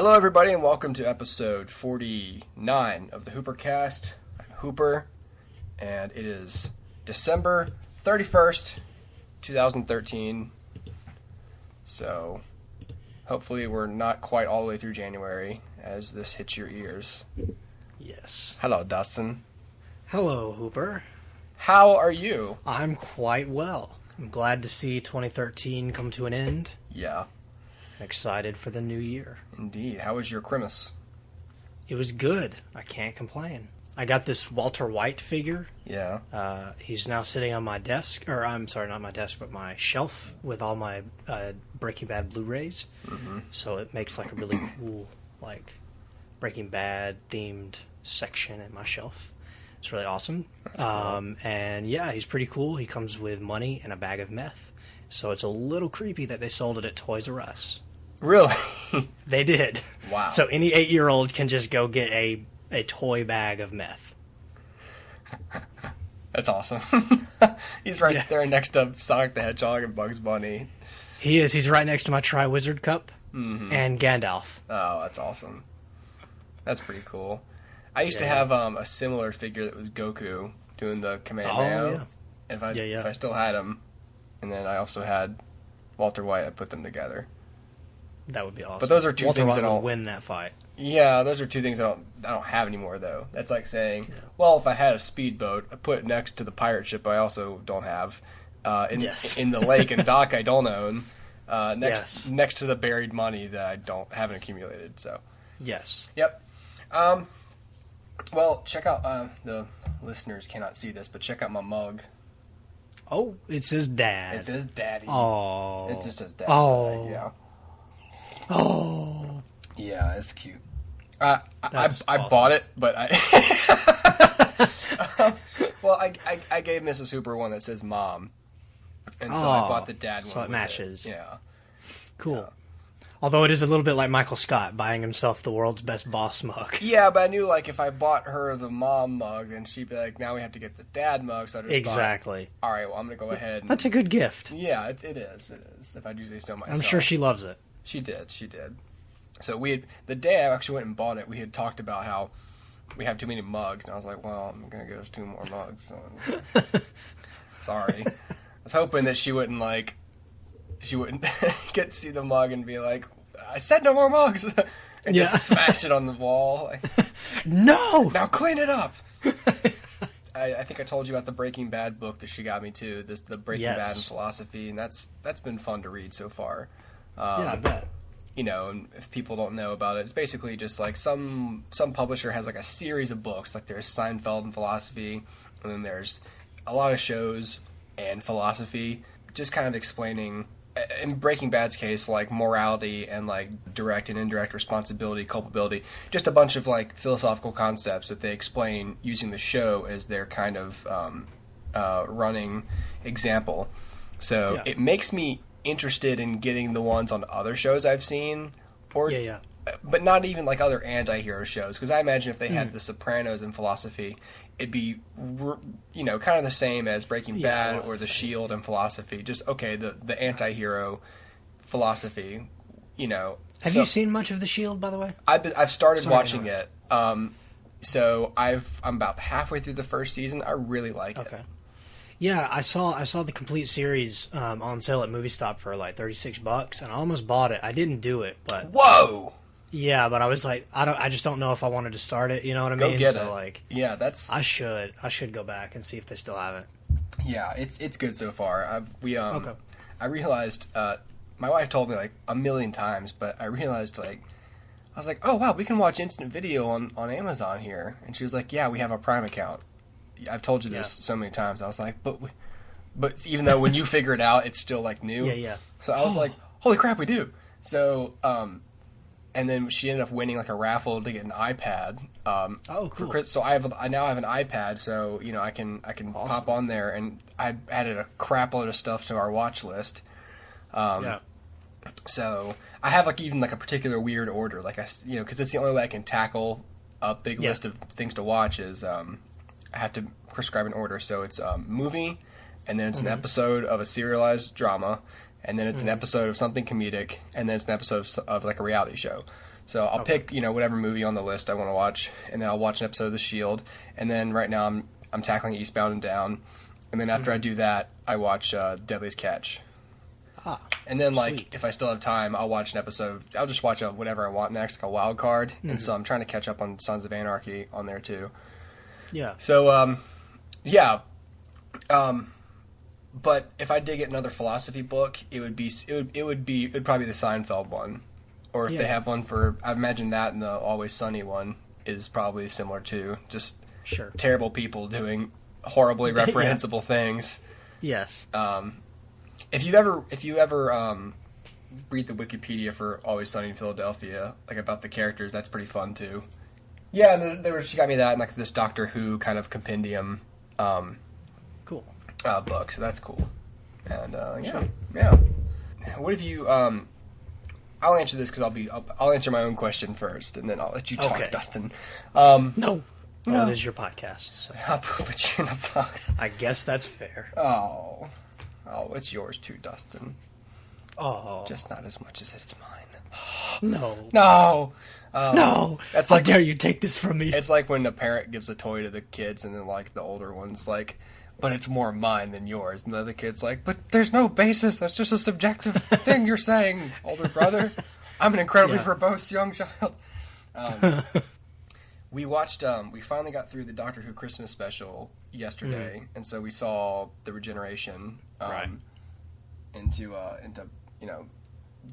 Hello, everybody, and welcome to episode 49 of the HooperCast. I'm Hooper, and it is December 31st, 2013. So, hopefully we're not quite all the way through January as this hits your ears. Yes. Hello, Dustin. Hello, Hooper. How are you? I'm quite well. I'm glad to see 2013 come to an end. Yeah. I'm excited for the new year. Indeed. How was your Christmas? It was good. I can't complain. I got this Walter White figure. Yeah. He's now sitting on my desk, or I'm sorry, not my desk, but my shelf with all my Breaking Bad Blu-rays. Mm-hmm. So it makes like a really cool, like, Breaking Bad themed section at my shelf. It's really awesome. That's cool. And yeah, he's pretty cool. He comes with money and a bag of meth. So it's a little creepy that they sold it at Toys R Us. Really? They did. Wow. So any 8-year-old can just go get a toy bag of meth. That's awesome. He's right there next to Sonic the Hedgehog and Bugs Bunny. He is. He's right next to my Tri-Wizard Cup and Gandalf. Oh, that's awesome. That's pretty cool. I used to have a similar figure that was Goku doing the Kamehameha. And if I still had him, and then I also had Walter White, I put them together. That would be awesome. But those are two Walter things White that don't win that fight. Yeah, those are two things I don't have anymore though. That's like saying, well, if I had a speedboat, I put it next to the pirate ship I also don't have. In the lake and dock I don't own. Next to the buried money that I haven't accumulated. So. Yes. Yep. Well, check out the listeners cannot see this, but check out my mug. Oh, it says Dad. It says Daddy. Oh. It just says Daddy. Oh. Yeah. Oh. Yeah, it's cute. I awesome. bought it, but well, I gave Mrs. Hooper one that says Mom, and so I bought the Dad one. So it matches. Yeah. Cool. Yeah. Although it is a little bit like Michael Scott buying himself the world's best boss mug. Yeah, but I knew like if I bought her the Mom mug, then she'd be like, "Now we have to get the Dad mug." So I just thought, all right, well, I'm gonna go ahead. That's a good gift. Yeah, it is. If I do say so myself. I'm sure she loves it. She did. So the day I actually went and bought it, we had talked about how we have too many mugs, and I was like, well, I'm gonna get us 2 more mugs. So sorry. I was hoping that she wouldn't get to see the mug and be like, I said no more mugs, and just smash it on the wall. Like, no! Now clean it up! I think I told you about the Breaking Bad book that she got me too, the Breaking Bad and Philosophy, and that's been fun to read so far. I bet. You know, and if people don't know about it, it's basically just like some publisher has like a series of books, like there's Seinfeld and Philosophy, and then there's a lot of shows and philosophy, just kind of explaining, in Breaking Bad's case, like morality and like direct and indirect responsibility, culpability, just a bunch of like philosophical concepts that they explain using the show as their kind of running example. So it makes me interested in getting the ones on other shows I've seen, but not even like other anti-hero shows, because I imagine if they had The Sopranos and Philosophy, it'd be kind of the same as Breaking Bad or The Shield and Philosophy. Just the anti-hero philosophy. Have you seen much of The Shield, by the way? I've started watching it. So I'm about halfway through the first season. I really like it. Yeah, I saw the complete series on sale at Movie Stop for like $36, and I almost bought it. I didn't do it, but whoa. Yeah, but I was like, I just don't know if I wanted to start it. You know what I mean? Go get it. Like, I should go back and see if they still have it. Yeah, it's good so far. I realized my wife told me like a million times, but I realized I was like, oh wow, we can watch instant video on Amazon here, and she was like, yeah, we have a Prime account. I've told you this so many times. I was like, but even though when you figure it out, it's still like new. Yeah. So I was like, holy crap, we do. So, and then she ended up winning like a raffle to get an iPad. Cool. So I now have an iPad, so I can pop on there, and I added a crap load of stuff to our watch list. So I have even a particular weird order, because it's the only way I can tackle a big list of things to watch is I have to prescribe an order. So it's a movie, and then it's an episode of a serialized drama, and then it's an episode of something comedic, and then it's an episode of like a reality show. So I'll pick, whatever movie on the list I want to watch, and then I'll watch an episode of The Shield. And then right now I'm tackling Eastbound and Down. And then after I do that, I watch Deadliest Catch. And then, if I still have time, I'll watch an episode. I'll just watch whatever I want next, like a wild card. And so I'm trying to catch up on Sons of Anarchy on there, too. Yeah. So, but if I did get another philosophy book, it would probably be the Seinfeld one. Or if they have one I imagine that and the Always Sunny one is probably similar, too. Just terrible people doing horribly reprehensible things. Yes. If you ever read the Wikipedia for Always Sunny in Philadelphia, about the characters, that's pretty fun too. Yeah, and she got me that and this Doctor Who kind of compendium, cool book. So that's cool. And yeah. What if you? I'll answer this because I'll answer my own question first, and then I'll let you talk, Dustin. No. Well, it is your podcast. So. I'll put you in a box. I guess that's fair. Oh, it's yours too, Dustin. Oh. Just not as much as it's mine. No. No! No! That's How dare you take this from me? It's like when a parent gives a toy to the kids and then, the older one's like, but it's more mine than yours. And the other kid's like, but there's no basis. That's just a subjective thing you're saying, older brother. I'm an incredibly verbose young child. We watched, we finally got through the Doctor Who Christmas special yesterday, and so we saw the regeneration into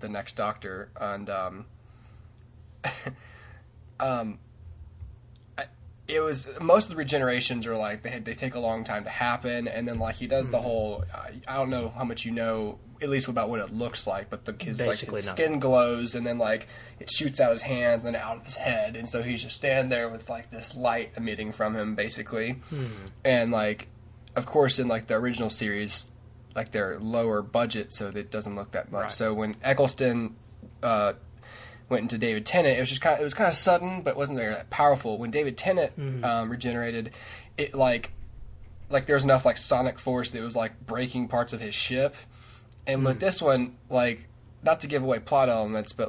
the next Doctor, and it was, most of the regenerations are they take a long time to happen, and then he does the whole, I don't know how much you know, at least about what it looks like, but his skin glows, and then it shoots out his hands and out of his head, and so he's just standing there with this light emitting from him, basically. And of course in the original series, they're lower budget, so that it doesn't look that much. So when Eccleston went into David Tennant, it was kind of sudden, but it wasn't very powerful. When David Tennant regenerated, it there was enough sonic force that it was breaking parts of his ship. And with this one, not to give away plot elements, but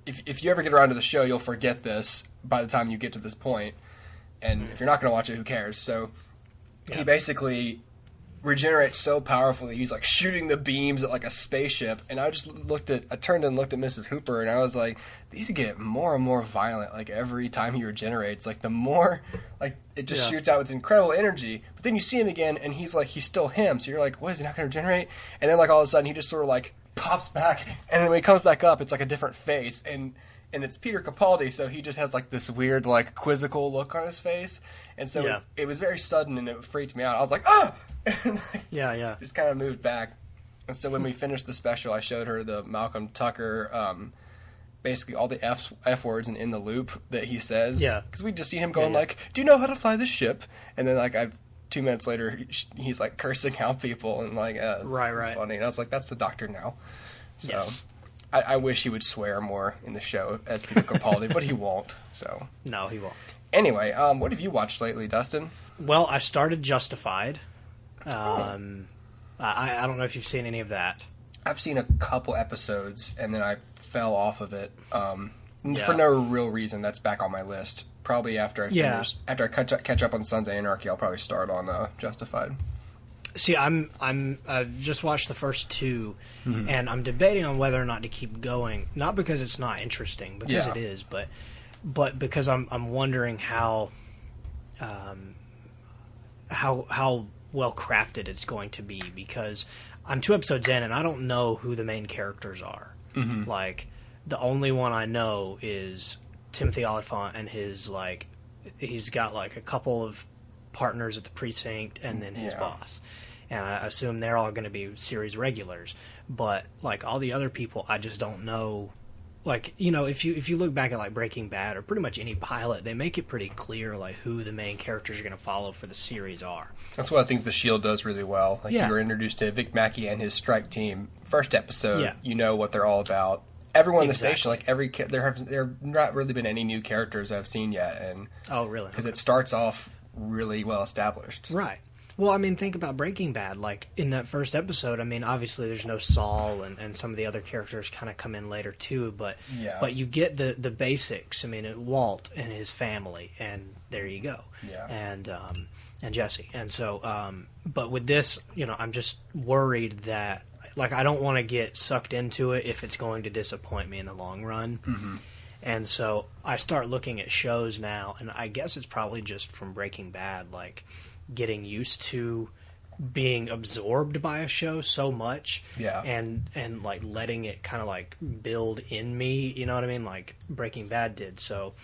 if you ever get around to the show, you'll forget this by the time you get to this point. And if you're not going to watch it, who cares? So he basically regenerates so powerfully, he's shooting the beams at a spaceship, and I turned and looked at Mrs. Hooper, and I was like, these get more and more violent every time he regenerates. The more it just shoots out with incredible energy, but then you see him again and he's still him, so you're what, is he not going to regenerate? And then all of a sudden he just sort of pops back, and then when he comes back up, it's a different face, and it's Peter Capaldi, so he just has this weird quizzical look on his face, and so it was very sudden and it freaked me out. I was like, ah! And, just kind of moved back. And so when we finished the special, I showed her the Malcolm Tucker, basically all the F words and in the loop that he says. Yeah. Because we just see him going do you know how to fly this ship? And then 2 minutes later, he's cursing out people and it's funny. And I was like, that's the Doctor now. So I wish he would swear more in the show as Peter Capaldi, but he won't. So no, he won't. Anyway, what have you watched lately, Dustin? Well, I started Justified. I don't know if you've seen any of that. I've seen a couple episodes, and then I fell off of it for no real reason. That's back on my list. Probably after I finish, after I catch up on Sons of Anarchy, I'll probably start on Justified. See, I've just watched the first two, and I'm debating on whether or not to keep going. Not because it's not interesting, because it is, but because I'm wondering how well crafted it's going to be, because I'm 2 episodes in and I don't know who the main characters are. The only one I know is Timothy Oliphant and his he's got a couple of partners at the precinct and then his boss, and I assume they're all going to be series regulars, but all the other people I just don't know. If you look back at Breaking Bad or pretty much any pilot, they make it pretty clear who the main characters are going to follow for the series are. That's one of the things The Shield does really well. You were introduced to Vic Mackey and his strike team first episode. You know what they're all about. Everyone in the station, there have not really been any new characters I've seen yet, and oh really? Because it starts off really well established. Right. Well, I mean, think about Breaking Bad. Like, in that first episode, I mean, obviously there's no Saul, and some of the other characters kind of come in later, too, but you get the basics. I mean, Walt and his family, and there you go. Yeah. And Jesse. And so, but with this, I'm just worried that, like, I don't want to get sucked into it if it's going to disappoint me in the long run. Mm-hmm. And so I start looking at shows now, and I guess it's probably just from Breaking Bad, like, getting used to being absorbed by a show so much, and like letting it kind of like build in me, you know what I mean, like Breaking Bad did. So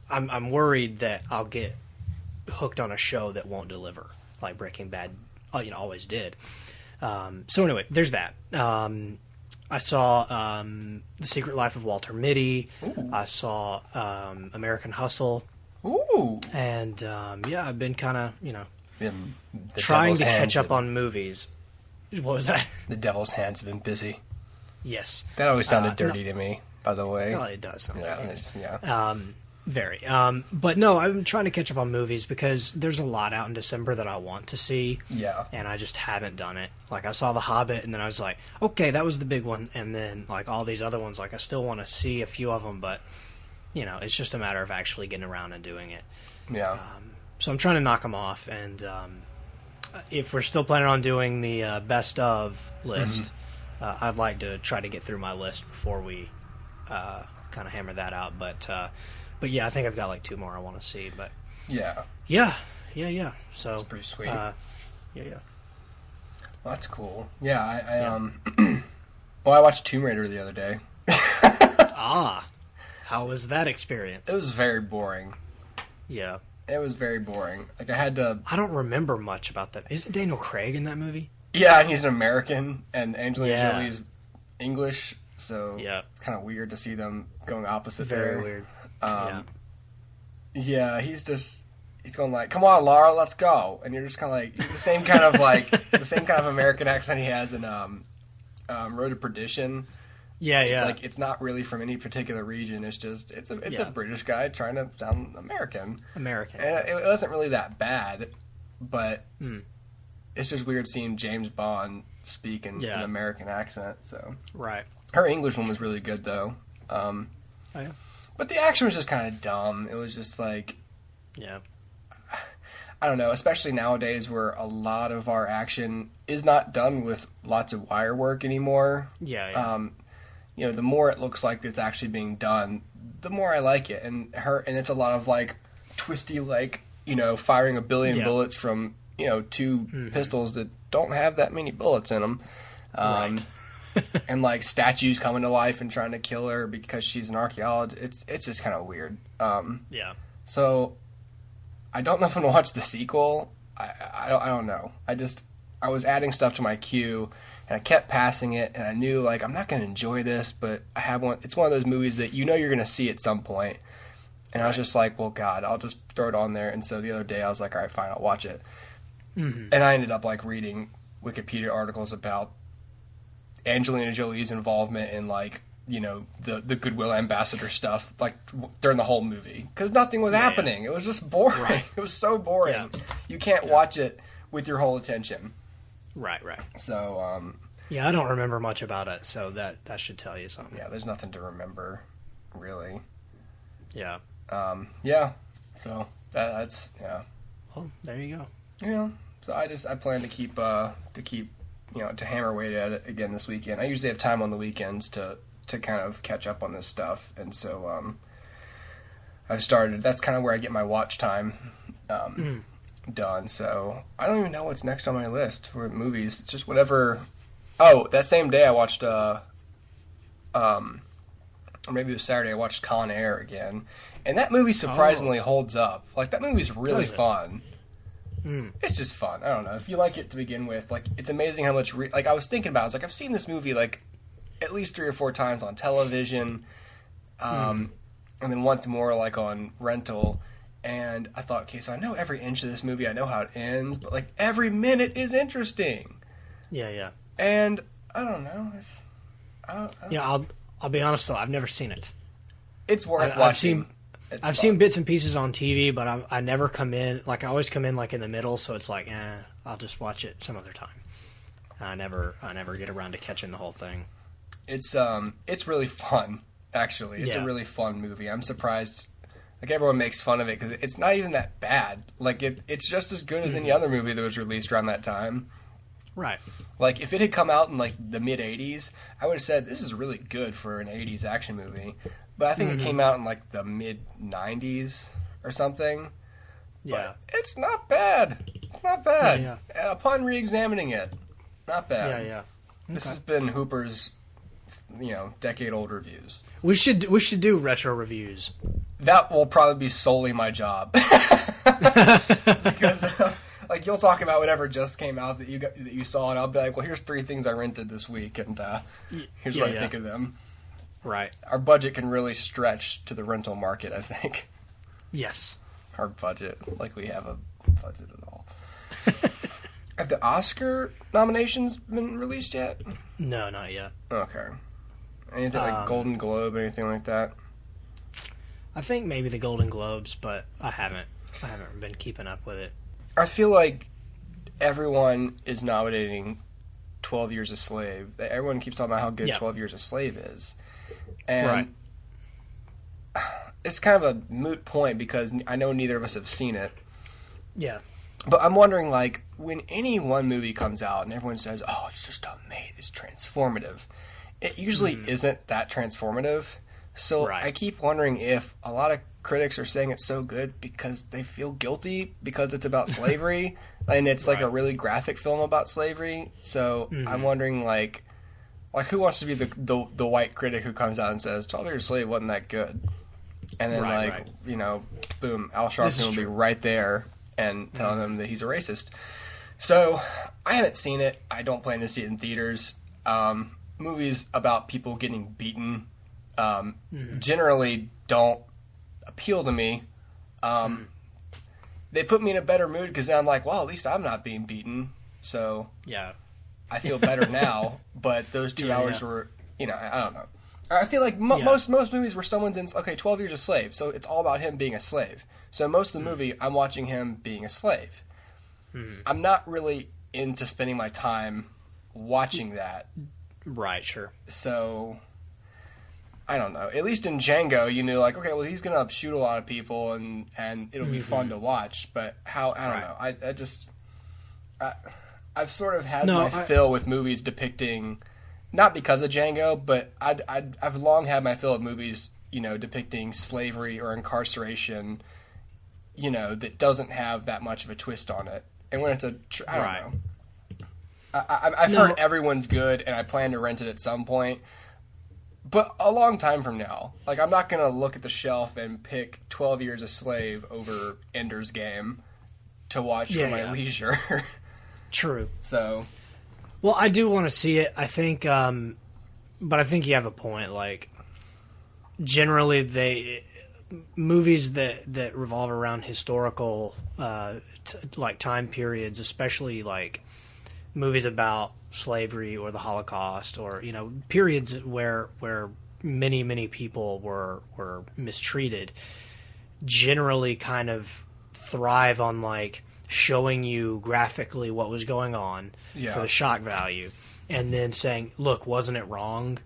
I'm worried that I'll get hooked on a show that won't deliver, like Breaking Bad always did. So anyway, there's that. I saw The Secret Life of Walter Mitty. Ooh. I saw American Hustle. Ooh. And I've been kind of The trying devil's to hands catch up have- on movies. What was that? The devil's hands have been busy. Yes. That always sounded dirty to me, by the way. Well, it does sound Yeah, like it's, very. But no, I'm trying to catch up on movies because there's a lot out in December that I want to see. Yeah. And I just haven't done it. Like, I saw The Hobbit, and then I was like, okay, that was the big one. And then, like, all these other ones, like, I still want to see a few of them, but, it's just a matter of actually getting around and doing it. Yeah. So I'm trying to knock them off, and if we're still planning on doing the best of list, I'd like to try to get through my list before we kind of hammer that out. But yeah, I think I've got like 2 more I want to see. But Yeah. Yeah. So That's pretty sweet. Yeah. Well, that's cool. Yeah, I well, I watched Tomb Raider the other day. How was that experience? It was very boring. Yeah. It was very boring. Like, I had to... I don't remember much about that. Isn't Daniel Craig in that movie? Yeah, and he's an American, and Angelina Yeah. Jolie's English, so Yeah. it's kind of weird to see them going opposite Very there. weird. Yeah, he's going like, "Come on, Laura, let's go," and you're just kind of like the same kind of the same kind of American accent he has in Road to Perdition. Yeah, It's yeah. like it's not really from any particular region. It's just it's a British guy trying to sound American. And It wasn't really that bad, but it's just weird seeing James Bond speak in an American accent. So Right. her English one was really good though. Oh, yeah. But the action was just kind of dumb. It was just like, Yeah. I don't know, especially nowadays where a lot of our action is not done with lots of wire work anymore. Yeah. The more it looks like it's actually being done, the more I like it. And it's a lot of like twisty, like, firing a billion bullets from, 2 pistols that don't have that many bullets in them. Right. And like statues coming to life and trying to kill her because she's an archaeologist. It's just kind of weird. Yeah. So I don't know if I'm gonna watch the sequel. I don't know. I was adding stuff to my queue and I kept passing it, and I knew like I'm not gonna enjoy this, but I have one. It's one of those movies that you're gonna see at some point. And I was just like, well, God, I'll just throw it on there. And so the other day I was like, all right, fine, I'll watch it. And I ended up like reading Wikipedia articles about Angelina Jolie's involvement in like the Goodwill Ambassador stuff like during the whole movie because nothing was happening. It was just boring. Right. It was so boring. Yeah. You can't watch it with your whole attention. Right. So Yeah, I don't remember much about it, so that should tell you something. yeah, there's nothing to remember really. Yeah. Yeah. So that's Well, there you go. So I plan to keep to hammer away at it again this weekend. I usually have time on the weekends to kind of catch up on this stuff, and so I've started. That's kind of where I get my watch time done. So I don't even know what's next on my list for movies. It's just whatever. Oh, that same day I watched or maybe it was Saturday. I watched Con Air again, and that movie surprisingly holds up. Like that movie's really fun. It's just fun. I don't know. If you like it to begin with, like, it's amazing how much... I was thinking about it. I was like, I've seen this movie, like, at least 3 or 4 times on television. And then once more, like, on rental. And I thought, okay, so I know every inch of this movie. I know how it ends. But, like, every minute is interesting. Yeah. And, I don't know. Yeah, I'll be honest, though. I've never seen it. It's worth watching. I've seen bits and pieces on TV, but I never come in. Like, I always come in, like, in the middle, so it's like, I'll just watch it some other time. I never get around to catching the whole thing. It's really fun, actually. It's a really fun movie. I'm surprised. Like, everyone makes fun of it because it's not even that bad. Like, it's just as good as any other movie that was released around that time. Right. Like, if it had come out in, like, the mid-'80s, I would have said, this is really good for an 80s action movie. But I think it came out in, like, the mid-'90s or something. Yeah. But it's not bad. It's not bad. Yeah. Upon re-examining it, not bad. Yeah. This has been Hooper's, decade-old reviews. We should do retro reviews. That will probably be solely my job. Because, like, you'll talk about whatever just came out that you saw, and I'll be like, well, here's 3 things I rented this week, and here's what I think of them. Right. Our budget can really stretch to the rental market, I think. Yes. Our budget. Like we have a budget at all. Have the Oscar nominations been released yet? No, not yet. Okay. Anything like Golden Globe, anything like that? I think maybe the Golden Globes, but I haven't been keeping up with it. I feel like everyone is nominating 12 Years a Slave. Everyone keeps talking about how good 12 Years a Slave is. And it's kind of a moot point because I know neither of us have seen it. Yeah. But I'm wondering, like, when any one movie comes out and everyone says, oh, it's just amazing, it's transformative, it usually isn't that transformative. So I keep wondering if a lot of critics are saying it's so good because they feel guilty because it's about slavery and it's like a really graphic film about slavery. So I'm wondering, like who wants to be the white critic who comes out and says 12 Years a Slave wasn't that good? And then boom, Al Sharpton will be right there and telling him that he's a racist. So I haven't seen it. I don't plan to see it in theaters. Movies about people getting beaten generally don't appeal to me. They put me in a better mood because then I'm like, well, at least I'm not being beaten. So I feel better now. But those 2 hours were, I don't know. I feel like most movies where someone's in, 12 Years a Slave, so it's all about him being a slave. So most of the movie, I'm watching him being a slave. I'm not really into spending my time watching that. Right, sure. So, I don't know. At least in Django, you knew, like, okay, well, he's going to shoot a lot of people, and it'll be fun to watch. But I don't know. I've sort of had my fill with movies depicting, not because of Django, but I've long had my fill of movies, depicting slavery or incarceration, that doesn't have that much of a twist on it. And when it's I don't know. I've heard everyone's good, and I plan to rent it at some point. But a long time from now. Like, I'm not going to look at the shelf and pick 12 Years a Slave over Ender's Game to watch for my leisure. True. So. Well, I do want to see it. I think, but I think you have a point. Like, generally, movies that revolve around historical, time periods, especially, like, movies about slavery or the Holocaust or, periods where many people were mistreated, generally kind of thrive on, like, showing you graphically what was going on for the shock value and then saying, look, wasn't it wrong?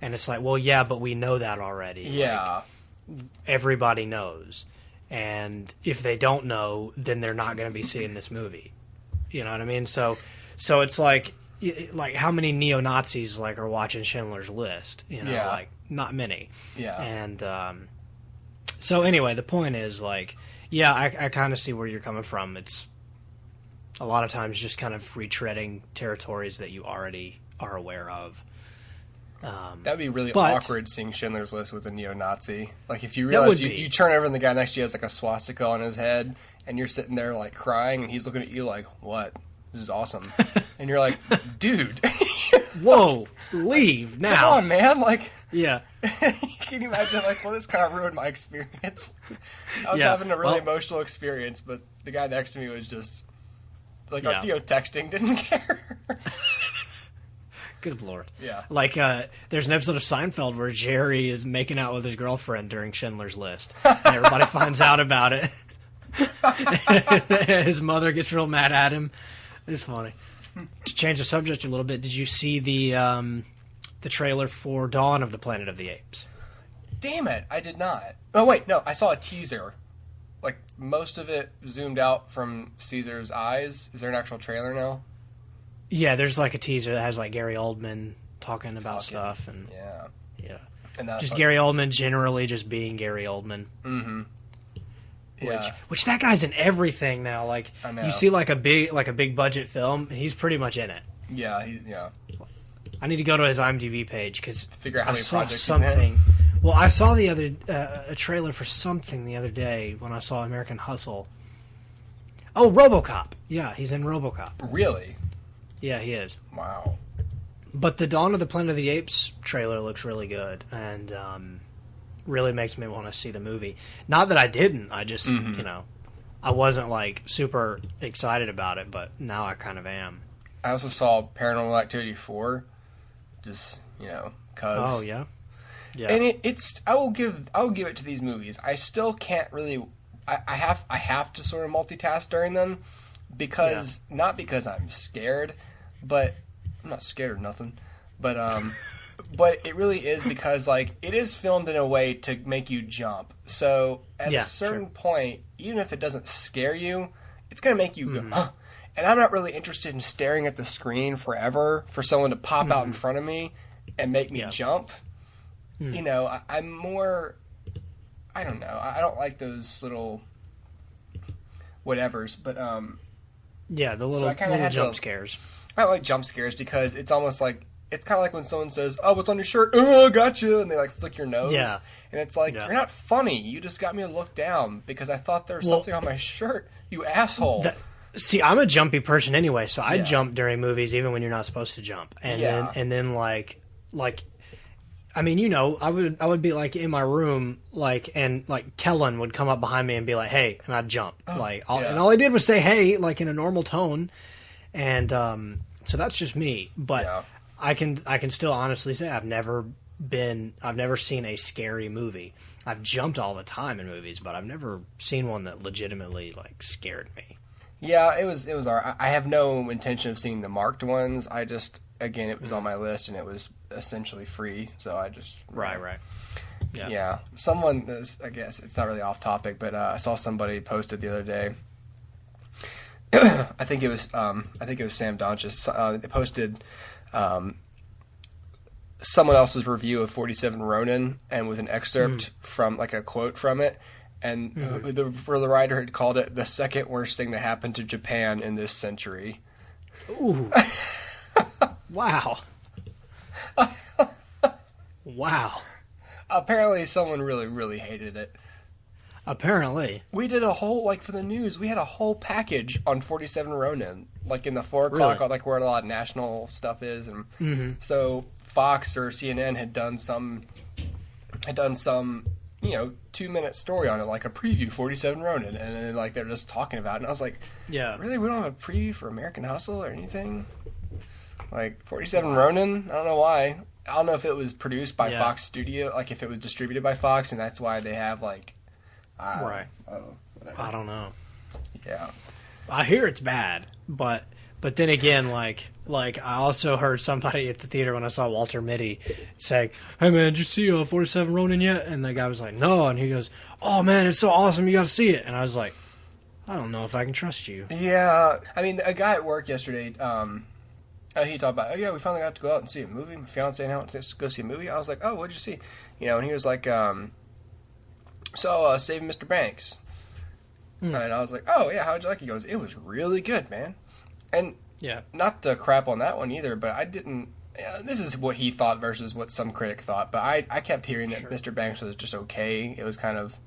And it's like, well, yeah, but we know that already. Yeah. Like, everybody knows. And if they don't know, then they're not going to be seeing this movie. You know what I mean? So it's like how many neo-Nazis are watching Schindler's List? Like, not many. Yeah. And so anyway, the point is, I kind of see where you're coming from. It's a lot of times just kind of retreading territories that you already are aware of. That'd be really awkward seeing Schindler's List with a neo-Nazi. Like, if you realize you turn over and the guy next to you has, a swastika on his head, and you're sitting there, crying, and he's looking at you like, what? This is awesome. And you're like, dude. Whoa, leave now. Come on, man. Yeah. Can you imagine, well, this kind of ruined my experience. I was having a really emotional experience, but the guy next to me was just, texting, didn't care. Good Lord. Yeah. There's an episode of Seinfeld where Jerry is making out with his girlfriend during Schindler's List. And everybody finds out about it. His mother gets real mad at him. It's funny. To change the subject a little bit, did you see the trailer for Dawn of the Planet of the Apes? Damn it, I did not. Oh wait, no, I saw a teaser. Like most of it zoomed out from Caesar's eyes. Is there an actual trailer now? Yeah, there's like a teaser that has like Gary Oldman talking about stuff and yeah. And that's just like, Gary Oldman generally just being Gary Oldman. Mm-hmm. Yeah. Which that guy's in everything now. Like you see like a big budget film, he's pretty much in it. Yeah, I need to go to his IMDb page because figure out how many projects something. Well, I saw a trailer for something the other day when I saw American Hustle. Oh, RoboCop. Yeah, he's in RoboCop. Really? Yeah, he is. Wow. But the Dawn of the Planet of the Apes trailer looks really good and really makes me want to see the movie. Not that I didn't. I just, I wasn't like super excited about it, but now I kind of am. I also saw Paranormal Activity 4. Just, cause. Oh, yeah. Yeah. And it's I will give it to these movies. I still can't really I have to sort of multitask during them because not because I'm scared, but I'm not scared of nothing. But but it really is because like it is filmed in a way to make you jump. So at a certain point, even if it doesn't scare you, it's going to make you go, huh. And I'm not really interested in staring at the screen forever for someone to pop out in front of me and make me jump. I'm more, I don't know. I don't like those little whatevers, but the little jump scares. I don't like jump scares because it's almost like it's kind of like when someone says, "Oh, what's on your shirt?" "Oh, gotcha," and they like flick your nose. Yeah, and it's like you're not funny. You just got me to look down because I thought there was something on my shirt. You asshole. See, I'm a jumpy person anyway, so I jump during movies even when you're not supposed to jump, and then like. I mean, I would be like in my room, and Kellen would come up behind me and be like, "Hey," and I'd jump, and all I did was say, "Hey," like in a normal tone, and so that's just me. But I can still honestly say I've never seen a scary movie. I've jumped all the time in movies, but I've never seen one that legitimately scared me. Yeah, it was alright. I have no intention of seeing the marked ones. I just. Again, it was on my list, and it was essentially free, so I just... Right. Yeah. Someone, I guess, it's not really off topic, but I saw somebody posted the other day. I think it was Sam Donches. They posted someone else's review of 47 Ronin, and with an excerpt from, a quote from it, and the writer had called it the second worst thing to happen to Japan in this century. Ooh. Wow. Wow. Apparently someone really, really hated it. Apparently. We did a whole, for the news, we had a whole package on 47 Ronin, in the 4 o'clock, where a lot of national stuff is. And so Fox or CNN had done some 2-minute story on it, a preview, 47 Ronin. And then, they're just talking about it. And I was like, really? We don't have a preview for American Hustle or anything? 47 Ronin? I don't know why. I don't know if it was produced by Fox Studio, if it was distributed by Fox, and that's why they have, right. I don't know. Yeah. I hear it's bad, but then again, I also heard somebody at the theater when I saw Walter Mitty say, "Hey, man, did you see 47 Ronin yet?" And the guy was like, "No," and he goes, "Oh, man, it's so awesome, you got to see it." And I was like, I don't know if I can trust you. Yeah. I mean, a guy at work yesterday... he talked about, we finally got to go out and see a movie. My fiance and I went to go see a movie. I was like, oh, what'd you see? And he was like, Saving Mr. Banks. And I was like, oh, yeah, how'd you like it? He goes, it was really good, man. And not to crap on that one either, but I didn't, this is what he thought versus what some critic thought, but I kept hearing that Mr. Banks was just okay. It was kind of,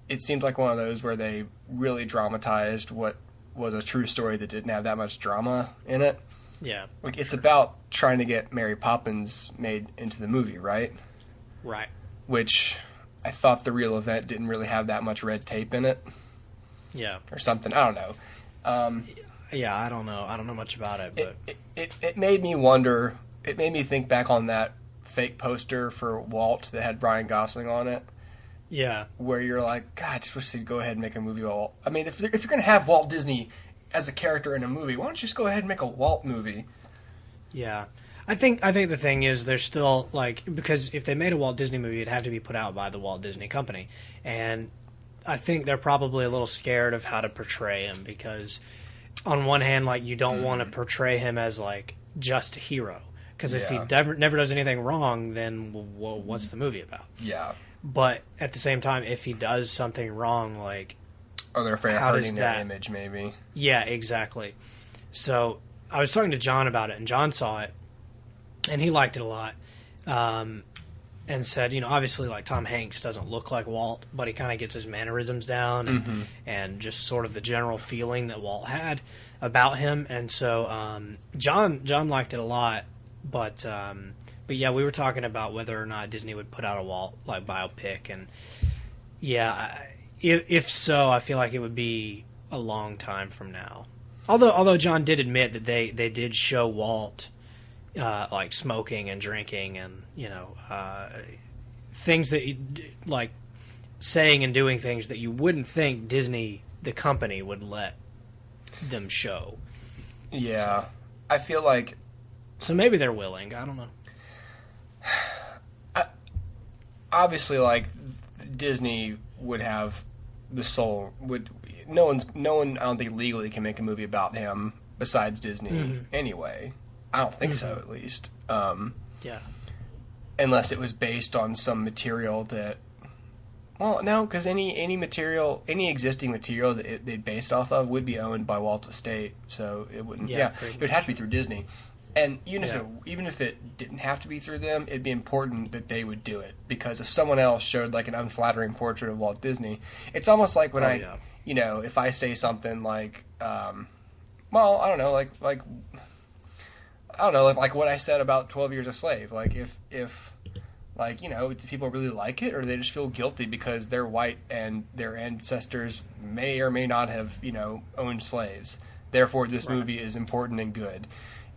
it seemed like one of those where they really dramatized what was a true story that didn't have that much drama in it. Yeah. It's about trying to get Mary Poppins made into the movie, right? Right. Which I thought the real event didn't really have that much red tape in it. Yeah. Or something. I don't know. I don't know. I don't know much about it, but it made me wonder. It made me think back on that fake poster for Walt that had Ryan Gosling on it. Yeah. Where you're like, God, I just wish they'd go ahead and make a movie about Walt. I mean, if you're going to have Walt Disney as a character in a movie. Why don't you just go ahead and make a Walt movie? Yeah. I think the thing is there's still, like, because if they made a Walt Disney movie, it'd have to be put out by the Walt Disney Company. And I think they're probably a little scared of how to portray him because on one hand, like, you don't want to portray him as, like, just a hero. Because if he never does anything wrong, then what's the movie about? Yeah. But at the same time, if he does something wrong, like... Oh, they're afraid of hurting their image, maybe. Yeah, exactly. So I was talking to John about it, and John saw it, and he liked it a lot. And said, you know, obviously, like, Tom Hanks doesn't look like Walt, but he kind of gets his mannerisms down and just sort of the general feeling that Walt had about him. And so John liked it a lot, but yeah, we were talking about whether or not Disney would put out a Walt, like, biopic. And, yeah, if so, I feel like it would be a long time from now. Although John did admit that they did show Walt... like smoking and drinking and, you know, things that, like, saying and doing things that you wouldn't think Disney, the company, would let them show. Yeah. So, I feel like... So maybe they're willing. I don't know. Obviously, like, Disney would have the sole... No one, I don't think, legally can make a movie about him besides Disney anyway. I don't think so, at least. Yeah. Unless it was based on some material that... Well, no, because any existing material that they based off of would be owned by Walt's estate, so it wouldn't... Yeah, it would have to be through Disney. And even if it didn't have to be through them, it'd be important that they would do it. Because if someone else showed, like, an unflattering portrait of Walt Disney, it's almost like when you know, if I say something like... well, I don't know, like I don't know, like what I said about 12 Years a Slave. Like, if like, you know, do people really like it, or do they just feel guilty because they're white and their ancestors may or may not have, you know, owned slaves? Therefore, this movie is important and good.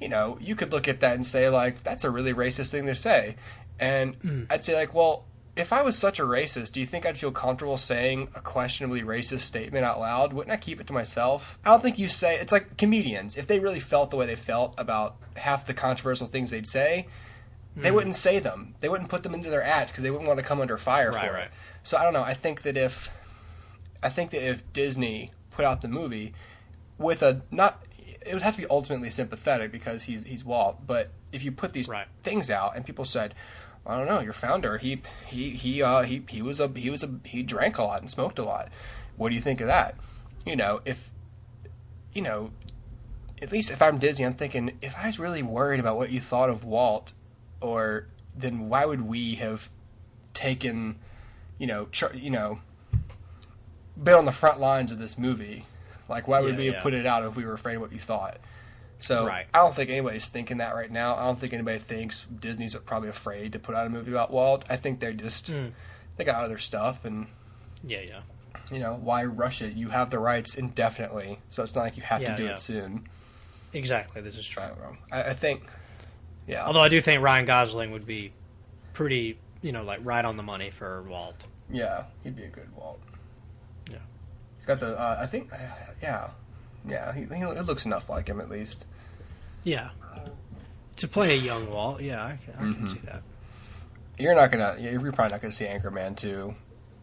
You know, you could look at that and say, like, that's a really racist thing to say. And I'd say, like, well, if I was such a racist, do you think I'd feel comfortable saying a questionably racist statement out loud? Wouldn't I keep it to myself? I don't think you say... It's like comedians. If they really felt the way they felt about half the controversial things they'd say, they wouldn't say them. They wouldn't put them into their act because they wouldn't want to come under fire for it. So I don't know. I think that if Disney put out the movie with a... not... It would have to be ultimately sympathetic because he's Walt. But if you put these things out and people said... I don't know. Your founder, he drank a lot and smoked a lot. What do you think of that? You know, at least if I'm Disney, I'm thinking, if I was really worried about what you thought of Walt, then why would we have taken, been on the front lines of this movie? Like, why would we have put it out if we were afraid of what you thought? So I don't think anybody's thinking that right now. I don't think anybody thinks Disney's probably afraid to put out a movie about Walt. I think they just they got other stuff, and you know, why rush it? You have the rights indefinitely, so it's not like you have to do it soon. Exactly, this is true. I think, Although I do think Ryan Gosling would be pretty, like right on the money for Walt. Yeah, he'd be a good Walt. Yeah, he's got the. I think, he looks enough like him at least. Yeah. To play a young Walt, I can see that. You're probably not gonna see Anchorman 2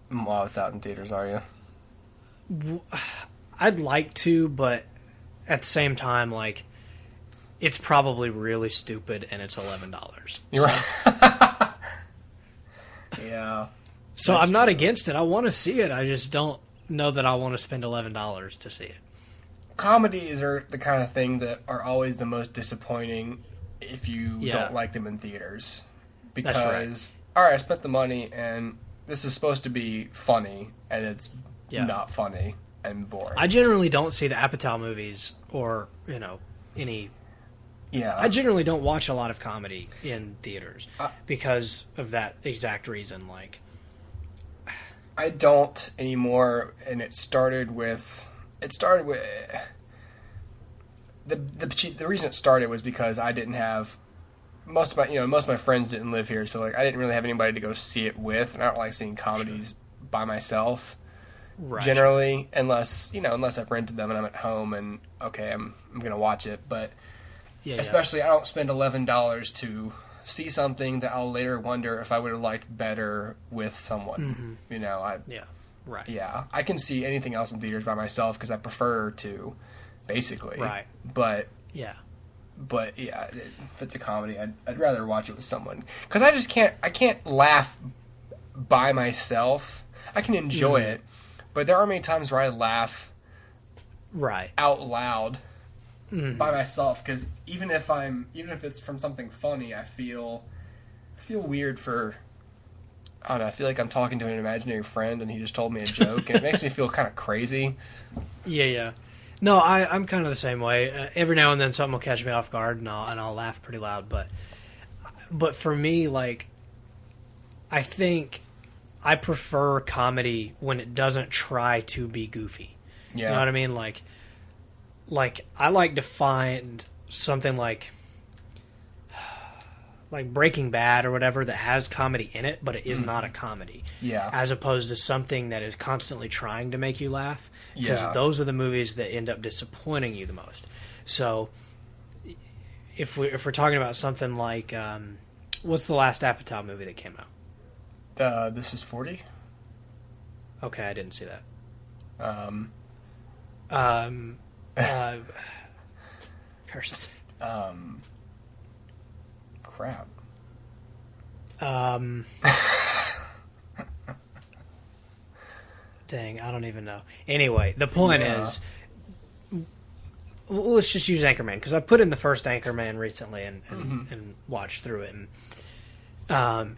while it's out in theaters, are you? I'd like to, but at the same time, like, it's probably really stupid and it's $11. You're right. Yeah. So I'm not against it. I want to see it. I just don't know that I want to spend $11 to see it. Comedies are the kind of thing that are always the most disappointing if you don't like them in theaters. Because, all right, I spent the money, and this is supposed to be funny, and it's not funny and boring. I generally don't see the Apatow movies or, any... Yeah. I generally don't watch a lot of comedy in theaters because of that exact reason. Like, I don't anymore, and it started with the reason it started was because I didn't have most of my friends didn't live here, so like I didn't really have anybody to go see it with, and I don't like seeing comedies by myself. Right. generally, unless I've rented them and I'm at home and okay, I'm gonna watch it. But especially, I don't spend $11 to see something that I'll later wonder if I would have liked better with someone. Right. Yeah, I can see anything else in theaters by myself because I prefer to, basically. Right. But yeah, if it's a comedy, I'd rather watch it with someone because I can't laugh by myself. I can enjoy it, but there are many times where I laugh out loud by myself because even if it's from something funny, I feel weird for. I don't know, I feel like I'm talking to an imaginary friend and he just told me a joke, and it makes me feel kind of crazy. Yeah. No, I'm kind of the same way. Every now and then something will catch me off guard, and I'll laugh pretty loud. But for me, like, I think I prefer comedy when it doesn't try to be goofy. Yeah. You know what I mean? Like I like to find something like Breaking Bad or whatever that has comedy in it, but it is not a comedy. Yeah. As opposed to something that is constantly trying to make you laugh. Because those are the movies that end up disappointing you the most. So if we're talking about something like what's the last Apatow movie that came out? This is 40. Okay, I didn't see that. Curses. Crap. Dang, I don't even know. Anyway, the point is, let's just use Anchorman, because I put in the first Anchorman recently and watched through it, and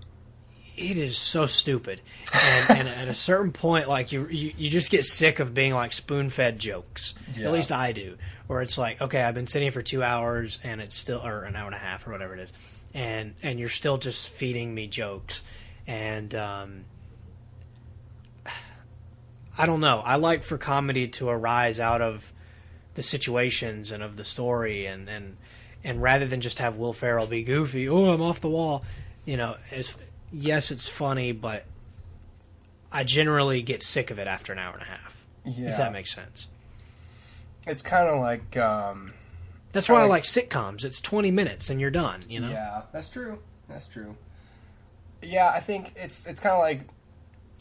it is so stupid. And at a certain point, like you just get sick of being like spoon-fed jokes. Yeah. At least I do. Where it's like, okay, I've been sitting here for 2 hours, and it's still, or an hour and a half, or whatever it is, and you're still just feeding me jokes, and I don't know. I like for comedy to arise out of the situations and of the story, and rather than just have Will Ferrell be goofy, oh, I'm off the wall, yes, it's funny, but I generally get sick of it after an hour and a half. Yeah. If that makes sense. It's kind of like... that's why I like sitcoms. It's 20 minutes and you're done, Yeah, that's true. Yeah, I think it's kind of like...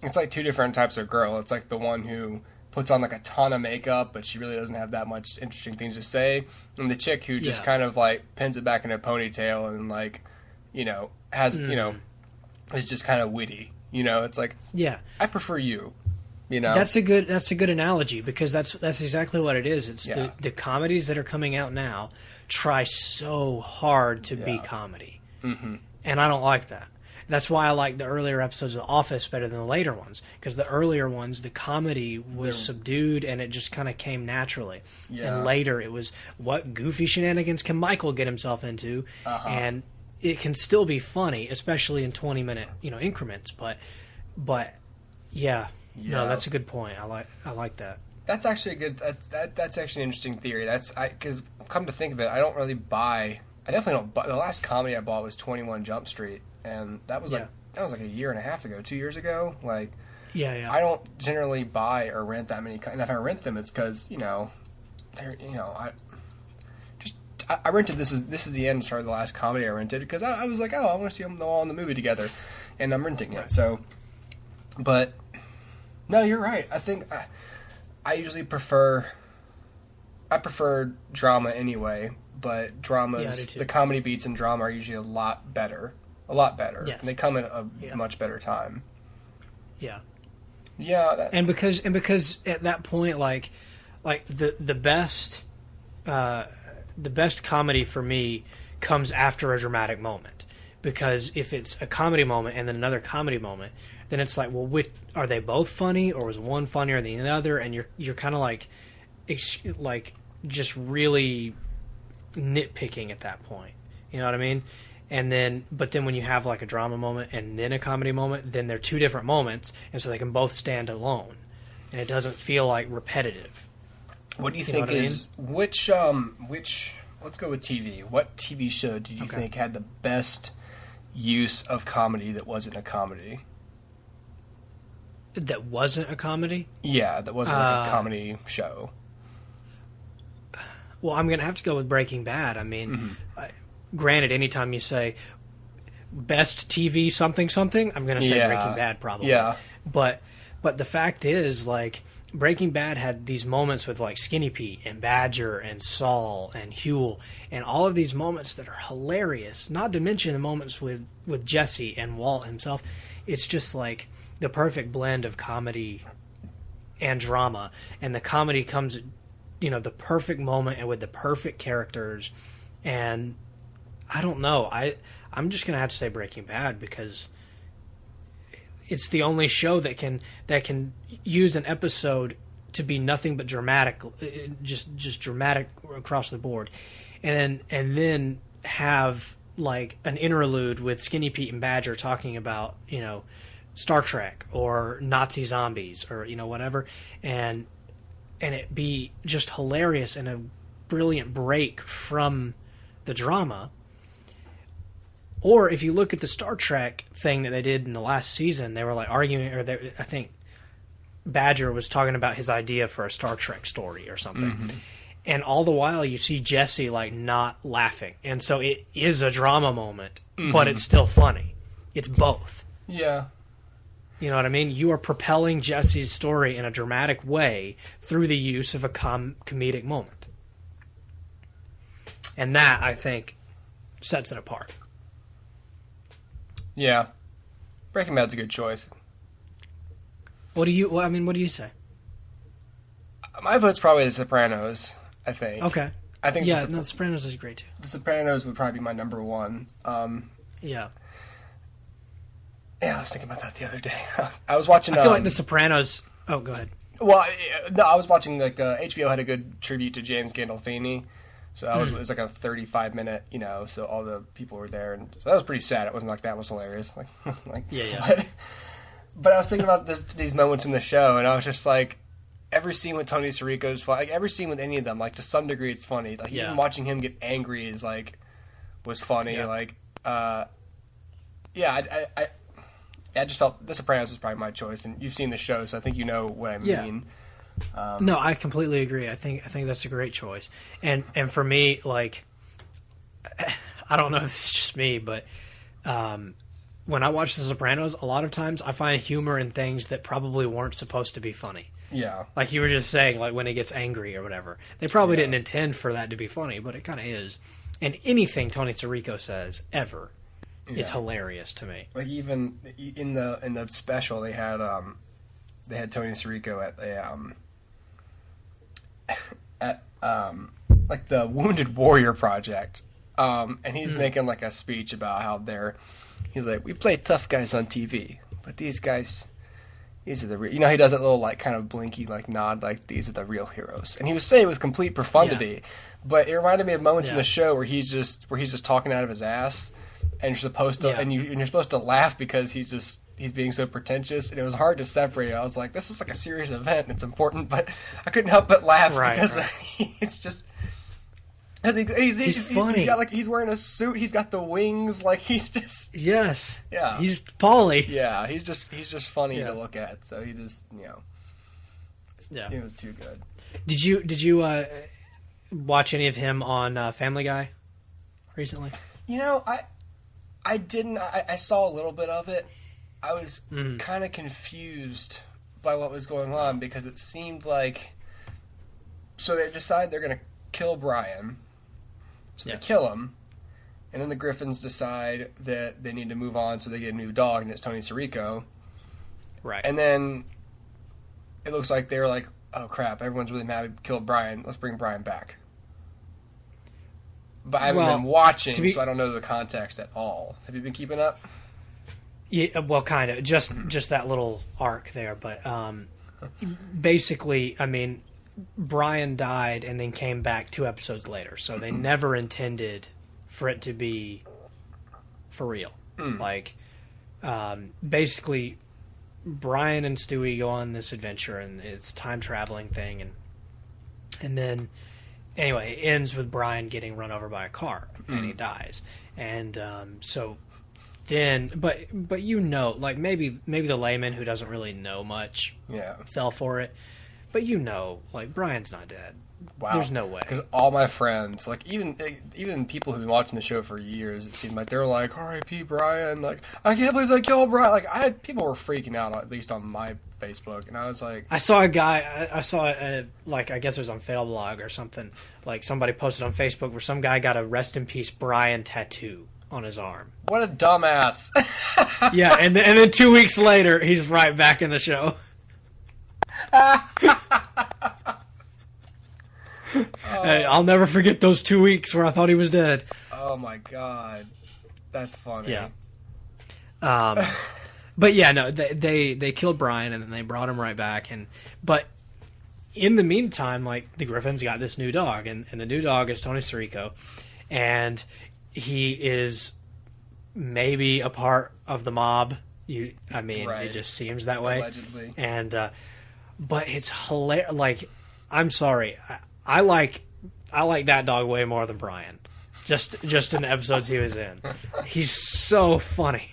It's like two different types of girl. It's like the one who puts on like a ton of makeup, but she really doesn't have that much interesting things to say. And the chick who just kind of like pins it back in a ponytail and like, has, is just kind of witty. It's like, I prefer you. That's a good analogy, because that's exactly what it is. It's the comedies that are coming out now try so hard to be comedy. Mm-hmm. And I don't like that. That's why I like the earlier episodes of The Office better than the later ones, because the earlier ones, the comedy was subdued and it just kind of came naturally. Yeah. And later it was, what goofy shenanigans can Michael get himself into? Uh-huh. And it can still be funny, especially in 20-minute increments. But no, that's a good point. I like that. That's actually a good. That's actually an interesting theory. Because come to think of it, I don't really buy. I definitely don't buy. The last comedy I bought was 21 Jump Street. And that was like a year and a half ago, 2 years ago. Like, I don't generally buy or rent that many. And if I rent them, it's because I rented This Is the End. Started the last comedy I rented because I was like, I want to see them all in the movie together, and I'm renting it. So, but no, you're right. I think I usually prefer drama anyway, but the comedy beats in drama are usually a lot better. Yes. And they come at a much better time. Yeah. Yeah. And because at that point, like the best comedy for me comes after a dramatic moment. Because if it's a comedy moment and then another comedy moment, then it's like, well, are they both funny, or was one funnier than the other? And you're kind of like just really nitpicking at that point. You know what I mean? But then when you have like a drama moment and then a comedy moment, then they're two different moments, and so they can both stand alone, and it doesn't feel like repetitive. What do you think is which? Let's go with TV. What TV show do you think had the best use of comedy that wasn't a comedy? that wasn't a comedy? Yeah, that wasn't like a comedy show. Well, I'm going to have to go with Breaking Bad. I mean, granted, anytime you say best TV something something, I'm going to say Breaking Bad probably. Yeah. But the fact is, like, Breaking Bad had these moments with, like, Skinny Pete and Badger and Saul and Huel and all of these moments that are hilarious, not to mention the moments with Jesse and Walt himself. It's just, like, the perfect blend of comedy and drama. And the comedy comes at, the perfect moment and with the perfect characters. And I don't know. I'm just going to have to say Breaking Bad because it's the only show that can use an episode to be nothing but dramatic, just dramatic across the board, and then have like an interlude with Skinny Pete and Badger talking about Star Trek or Nazi zombies or whatever, and it be just hilarious and a brilliant break from the drama. Or if you look at the Star Trek thing that they did in the last season, they were like arguing, I think Badger was talking about his idea for a Star Trek story or something. Mm-hmm. And all the while you see Jesse like not laughing. And so it is a drama moment, but it's still funny. It's both. Yeah. You know what I mean? You are propelling Jesse's story in a dramatic way through the use of a comedic moment. And that, I think, sets it apart. Yeah. Breaking Bad's a good choice. What do you say? My vote's probably The Sopranos, I think. Okay. I think The Sopranos is great too. The Sopranos would probably be my number one. Yeah. Yeah, I was thinking about that the other day. I was watching... I feel like The Sopranos... Oh, go ahead. Well, no, I was watching, like, HBO had a good tribute to James Gandolfini. So it was like a 35-minute, so all the people were there. And so that was pretty sad. It wasn't like that was hilarious. Yeah. But I was thinking about these moments in the show, and I was just like, every scene with Tony Sirico is funny. Like, every scene with any of them, like, to some degree, it's funny. Like, even watching him get angry is, like, was funny. Yeah. Like, I just felt The Sopranos was probably my choice, and you've seen the show, so I think you know what I mean. No, I completely agree. I think that's a great choice, and for me, like, I don't know if it's just me, but when I watch The Sopranos, a lot of times I find humor in things that probably weren't supposed to be funny. Yeah, like you were just saying, like when he gets angry or whatever, they probably didn't intend for that to be funny, but it kind of is. And anything Tony Sirico says ever. It's hilarious to me. Like even in the special, they had Tony Sirico at like the Wounded Warrior Project, and he's making like a speech about how he's like, we play tough guys on TV, but these guys, these are the real. He does that little like kind of blinky like nod, like these are the real heroes, and he was saying it with complete profundity, but it reminded me of moments in the show where he's just talking out of his ass. And you're supposed to, and you're supposed to laugh because he's being so pretentious, and it was hard to separate. I was like, this is like a serious event, and it's important, but I couldn't help but laugh because it's just because he's funny. He's wearing a suit, he's got the wings, like he's just he's Paulie. Yeah, he's just funny to look at. So he just it was too good. Did you watch any of him on Family Guy recently? I didn't. I saw a little bit of it. I was kind of confused by what was going on because it seemed like... So they decide they're going to kill Brian. So they kill him. And then the Griffins decide that they need to move on, so they get a new dog, and it's Tony Sirico. Right. And then it looks like they're like, oh crap, everyone's really mad we killed Brian. Let's bring Brian back. But I haven't been watching, so I don't know the context at all. Have you been keeping up? Yeah, well, kind of. Just that little arc there. But basically, I mean, Brian died and then came back 2 episodes later. So they never intended for it to be for real. Like, basically, Brian and Stewie go on this adventure, and it's a time-traveling thing. And then... Anyway, it ends with Brian getting run over by a car, and he dies. And so then, but you know, like maybe the layman who doesn't really know much, fell for it. But you know, like Brian's not dead. Wow. There's no way. Because all my friends, like even people who've been watching the show for years, it seemed like they were like, "R.I.P. Brian!" Like, I can't believe they killed Brian. Like, people were freaking out, at least on my Facebook, and I was like, I saw a guy. I saw like I guess it was on Failblog or something. Like somebody posted on Facebook where some guy got a "Rest in Peace Brian" tattoo on his arm. What a dumbass! Yeah, and then 2 weeks later, he's right back in the show. I'll never forget those 2 weeks where I thought he was dead. Oh my god, that's funny. Yeah. But yeah, no, they killed Brian and then they brought him right back. But in the meantime, like the Griffins got this new dog, and the new dog is Tony Sirico, and he is maybe a part of the mob. Right. It just seems that way. Allegedly. And but it's hilarious. Like, I'm sorry. I like that dog way more than Brian. Just in the episodes he was in. He's so funny.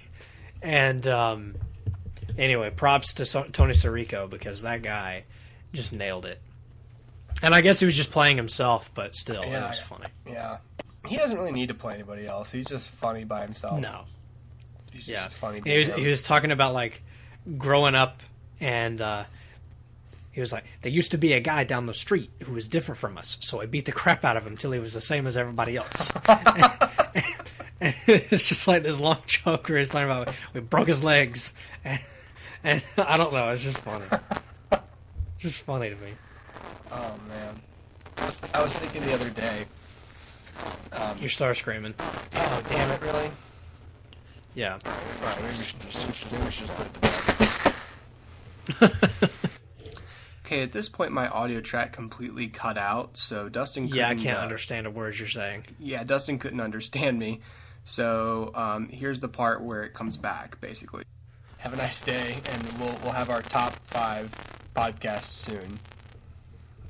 And anyway, props to Tony Sirico, because that guy just nailed it. And I guess he was just playing himself, but still, it was funny. Yeah. He doesn't really need to play anybody else. He's just funny by himself. No. He's just funny. He was talking about, like, growing up, and he was like, there used to be a guy down the street who was different from us, so I beat the crap out of him until he was the same as everybody else. and it's just like this long joke where he's talking about we broke his legs. And I don't know, it's just funny. Just funny to me. Oh, man. I was thinking the other day. You start screaming. Oh, damn it, really? Yeah. Alright, maybe we should just put it to bed. Okay, at this point, my audio track completely cut out, so Dustin couldn't... Yeah, I can't understand a word you're saying. Yeah, Dustin couldn't understand me, so here's the part where it comes back, basically. Have a nice day, and we'll have our top 5 podcasts soon.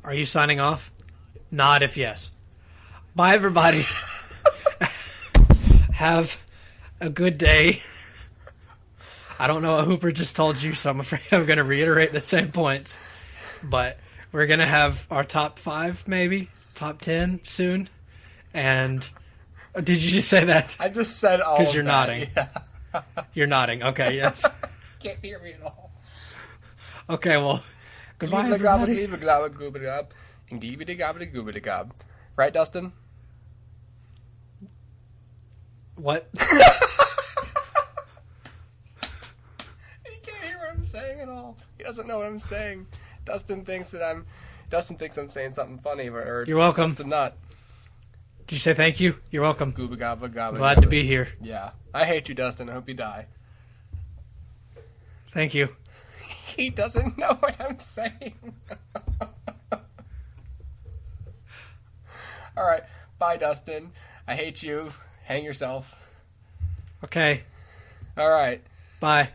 Are you signing off? Nod if yes. Bye, everybody. Have a good day. I don't know what Hooper just told you, so I'm afraid I'm going to reiterate the same points. But we're going to have our top 5, maybe? Top 10 soon. And did you just say that? I just said all of that. Because you're nodding. Yeah. You're nodding. Okay, yes. Can't hear me at all. Okay, well, goodbye, everybody. Right, Dustin? What? He can't hear what I'm saying at all. He doesn't know what I'm saying. Dustin thinks I'm saying something funny, or you're welcome. Something not. Did you say thank you? You're welcome. Gooba gabba gabba. Glad to be here. Yeah. I hate you, Dustin. I hope you die. Thank you. He doesn't know what I'm saying. All right. Bye, Dustin. I hate you. Hang yourself. Okay. All right. Bye.